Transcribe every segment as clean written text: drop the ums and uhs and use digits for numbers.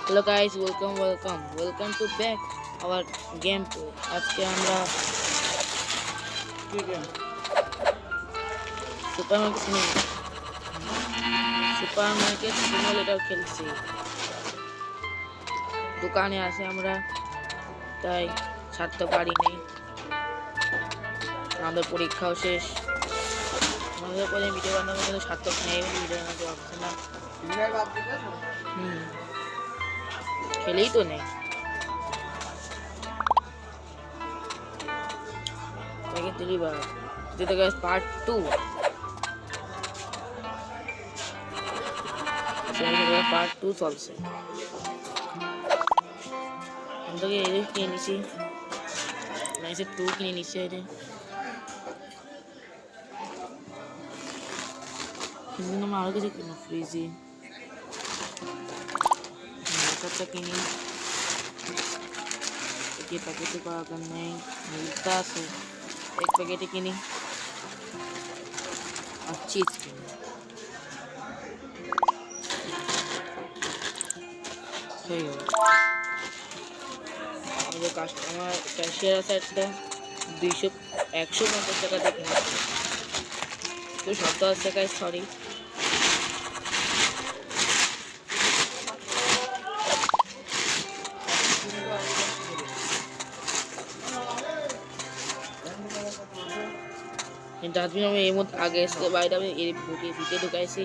Hello guys, welcome to back our gameplay. আজকে আমরা supermarket simulator খেলছি। দোকানে আসে আমরা, তাই ছাড়তে পারিনি। আমাদের পরীক্ষাও শেষ। আমাদের পরে ভিডিও বানানো কিন্তু সার্থক নেই, ভিডিও বানাতে পারছে না। খেলেই তো নেই। যেটা গাইস পার্ট 2 চলছে। আমরা এই কিনে নিছি, নাইসে 2 কিনে নিছি। কিন্তু আমরা আরো কিছু কিনো ফ্রিজে একটা কিনি। ये पैकेट का करने मिलता है, एक पैकेट किनी और चीज किनी। सही है। मुझे कस्टमर कैशियर साइड 200-150 টাকা দিয়ে কিনেছি। তো 70 টাকায় সরি। ডাস্টবিন আমি এই মধ্যে আগে এসে বাইরে আমি এর ভিতরে ঢুকাইছি।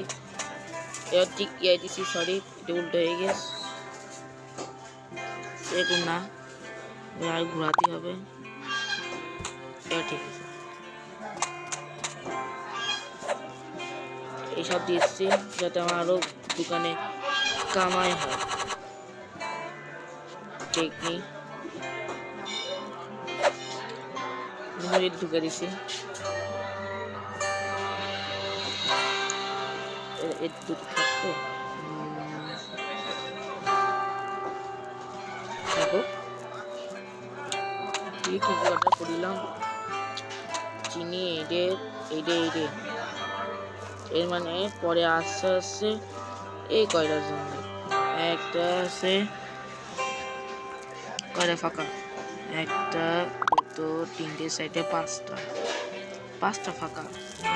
এবার ঠিক ইআইটিসি সরি, এটা উল্টো হয়ে গেছে। এরকম না, আর ঘোরাতে হবে। এবার ঠিক আছে। এইসব দিচ্ছি যাতে আমার আরো দোকানে কামাই হয়। টেকনিক ঢুকে দিছি। দুটো থাকতো ঠিক অর্ডার করিলাম। চিনি এইটে এর মানে পরে আস্তে আস্তে এই কয়টার জন্য একটা আছে, কয়টা ফাঁকা, একটা দুটো তিনটে সাইডে পাঁচটা ফাঁকা,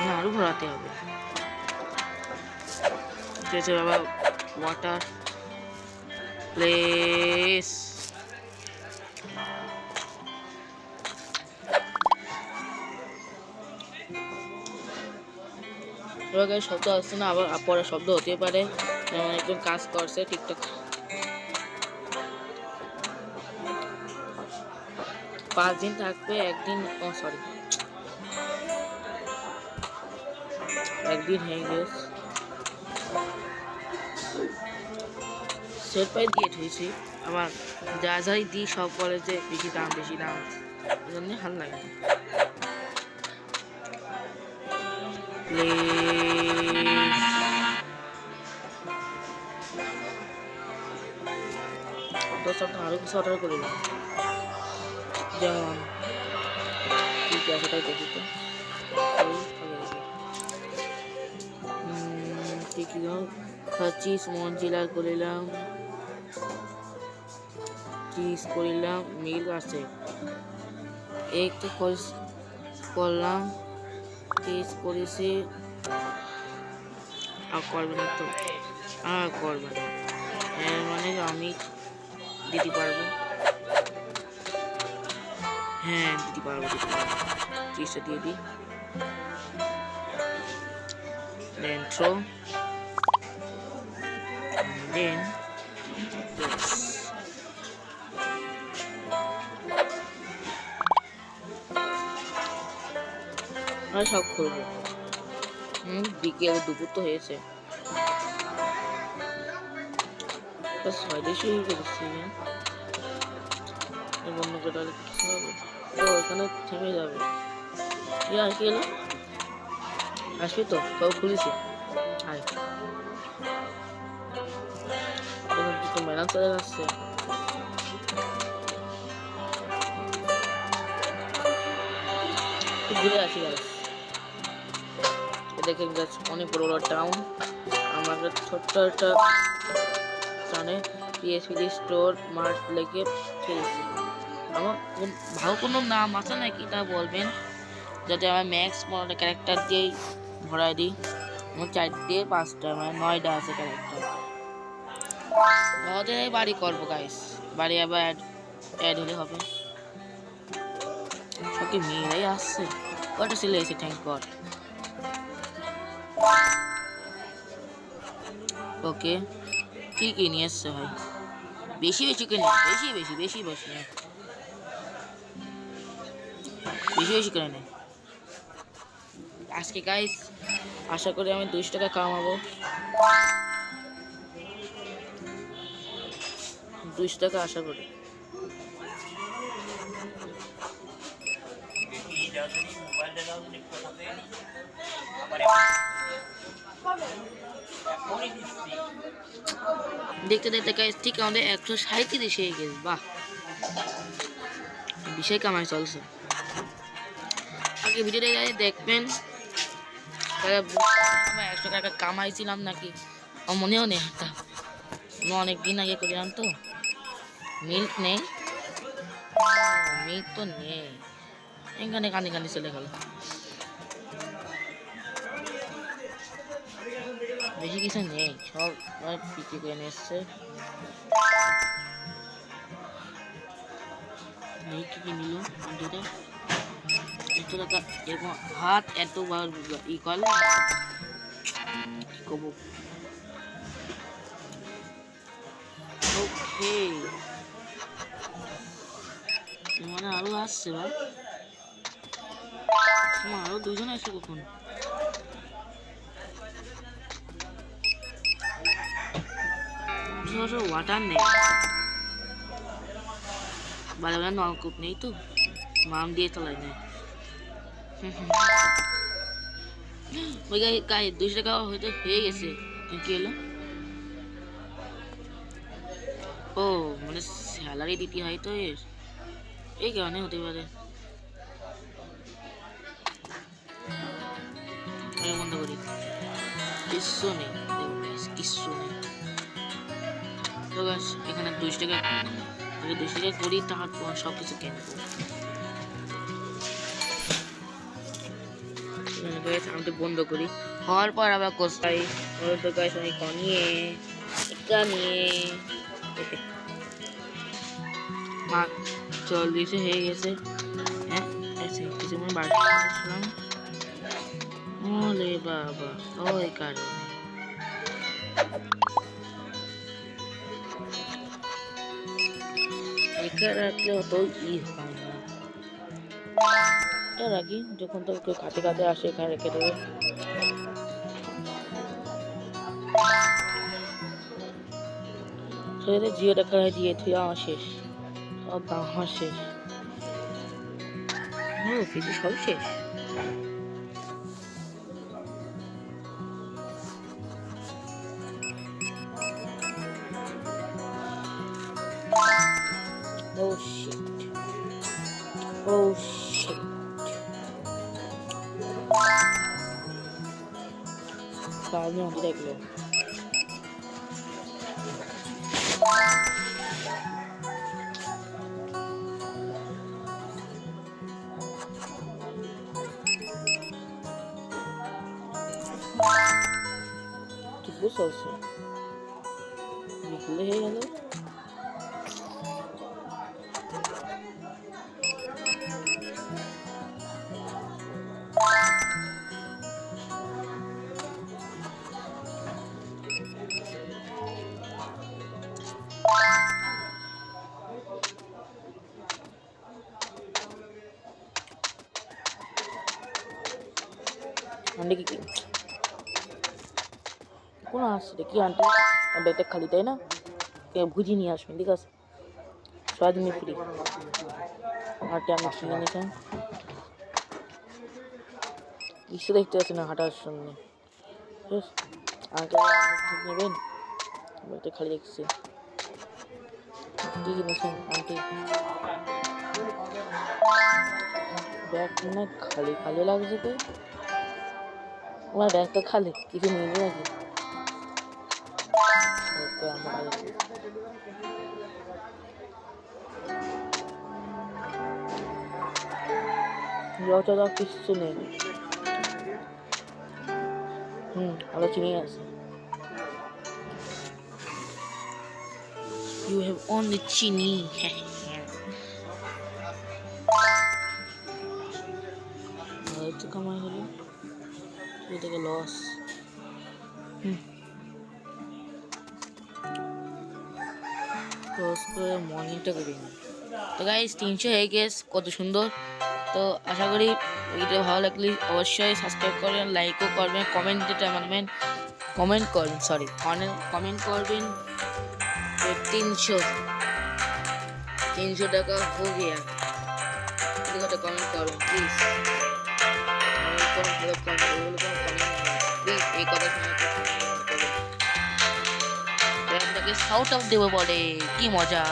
না আরো ঘোরাতে হবে। বাবা ওয়াটার প্লেস এবার শব্দ আসছে না, আবার পরে শব্দ হতে পারে। যেমন একজন কাজ করছে ঠিকঠাক। 5 দিন থাকবে, একদিন একদিন হয়ে গেছে। সেট পাই দিয়ে ধুয়েছি। আবার যা যাই দিই সব বলে যে বেশি দাম এই জন্য ভালো লাগে। আরো কিছু অর্ডার করিলাম, যেমন ঠিক আছে তাই দেখি তো। চিজ মঞ্জিলার করিলাম, চিজ করিলাম, মিল্ক আছে একটা করলাম, চিজ করেছি। আর করবে না তো, আর করবে না, এর মানে আমি দিতে পারবো। হ্যাঁ দিতে পারবো। চিজটা দিয়ে দিই, then throw, then yes. আর সব করবো। বিকেল দুপুর তো হয়েছে, 6:30 হয়ে গেছে। বন্ধ করে তাহলে কিছু হবে তো, ওখানে থেমে যাবে। আর কি এলো, আসবি তো, সব খুলেছি। হাই দুটো ম্যাডাম চলে যাচ্ছে। ঘুরে আসি গাছ। দেখেন গাছ অনেক বড় বড় টাউন। আমার ছোট্ট একটা টাউনে পিএসপি স্টোর মার্ট লেগে খেলেছি। আমার ভালো কোনো নাম আছে নাকি তা বলবেন, যাতে আমার ম্যাক্স 15টা ক্যারেক্টার দিয়েই ভরাই দিই। আমার 4-5টা মানে 9টা আছে ক্যারেক্টার। আমাদের বাড়ি করবো গাইস, বাড়ি আবার অ্যাড হলে হবে। সবকে মেয়েরাই আসছে, কটা ছেলে এসে থ্যাংক গড। ওকে কি কি নিয়ে এসছে ভাই, বেশি বেশি করে নেই, বেশি বেশি বেশি বেশি বেশি বেশি করে নেই আজকে গাইস। আশা করি আমি 200 টাকা কামাবো, 200 টাকা আশা করি। দেখতে দেখতে গাইস ঠিক আমাদের 137 হয়ে গেছে, বাহ বিশাল কামাই চলছে। আগে ভিডিওটা গাইস দেখবেন, আমরা 100 টাকা কামাইছিলাম নাকি আমার মনেও নেই, আমি অনেক দিন আগে করলাম তো। মিল্ক নেই, মিল্ক তো নেই, এখানে কানে কানে চলে গেল। বেশি কিছু নেই, সব বিক্রি করে নিয়ে এসছে। কি কি নিল এত টাকা, এরকম হাত এতবার ই করলে কব। ওকে মানে আরো আসছে ভাই, আরো 2জন আসছে কখন। ওয়াটার নেই, বারবার নলকূপ নেই তো, মাম দিয়ে চালাই নেই। ওই গায়ে 200 টাকা হয়তো হয়ে গেছে, কি হলো? ও মানে স্যালারি দিতে হয় তো, এই কারণে হতে পারে। বন্ধ করি, কিচ্ছু নেই, কিচ্ছু নেই। তো গাছ এখানে 200 টাকা, 200 টাকা করি, তারপর সব কিছু কিনবো। আমি তো বন্ধ করি, হওয়ার পর আবার কোথায় তো গাছ আমি কনিয়ে এটা নিয়ে মা চল দিয়েছে হয়ে গেছে। হ্যাঁ কিছু মনে বাড়ি আসলাম, ওলে বাবা ওই কারণে একা রাখলে অত ই হয় না। এটা রাখি, যখন তো কেউ কাছে কাছে আসে এখানে রেখে দেবে। সেটা জিও টাকা দিয়ে তুই আমার শেষ, সব দাম আমার শেষ। ও কিছু সব শেষ। Oh shit. Oh shit. সামনে আমাদের দেখলো। তুই বুঝতে পারছিস বিকেলে হয়ে গেল। আন্টি কি কোন আসছে কি আন্টি, ব্যাগটা খালি তাই না, ভুজি নিয়ে আসবেন ঠিক আছে, সয়াবিন ফ্রি হাটে আমি কিনে নিতাম। কিছু দেখতে পাচ্ছি না হাঁটার সামনে, নেবেন ব্যাগটা খালি দেখছি। কি কিনেছেন আন্টি? ব্যাগ মনে খালি খালি লাগছে তো, আমার ব্যাগটা খালি, কিছু নিয়ে নাকি? যতটা কিছু নেই আরো চিনি আছে you have only chini তো কামাই হলো এটাকে লস লস করে মর্নিংটা করি না তো গাইস 300 হয়ে গেছে কত সুন্দর তো আশা করি ভিডিও ভালো লাগলে অবশ্যই সাবস্ক্রাইব করবেন লাইকও করবেন কমেন্টটা মানবেন কমেন্ট করবেন সরি কমেন্ট করবেন 300 টাকা हो गया देखो तो कमेंट करो प्लीज प्लीज एक কথা শুনে আপনাকে সাউট অফ দেব বলে কি মজা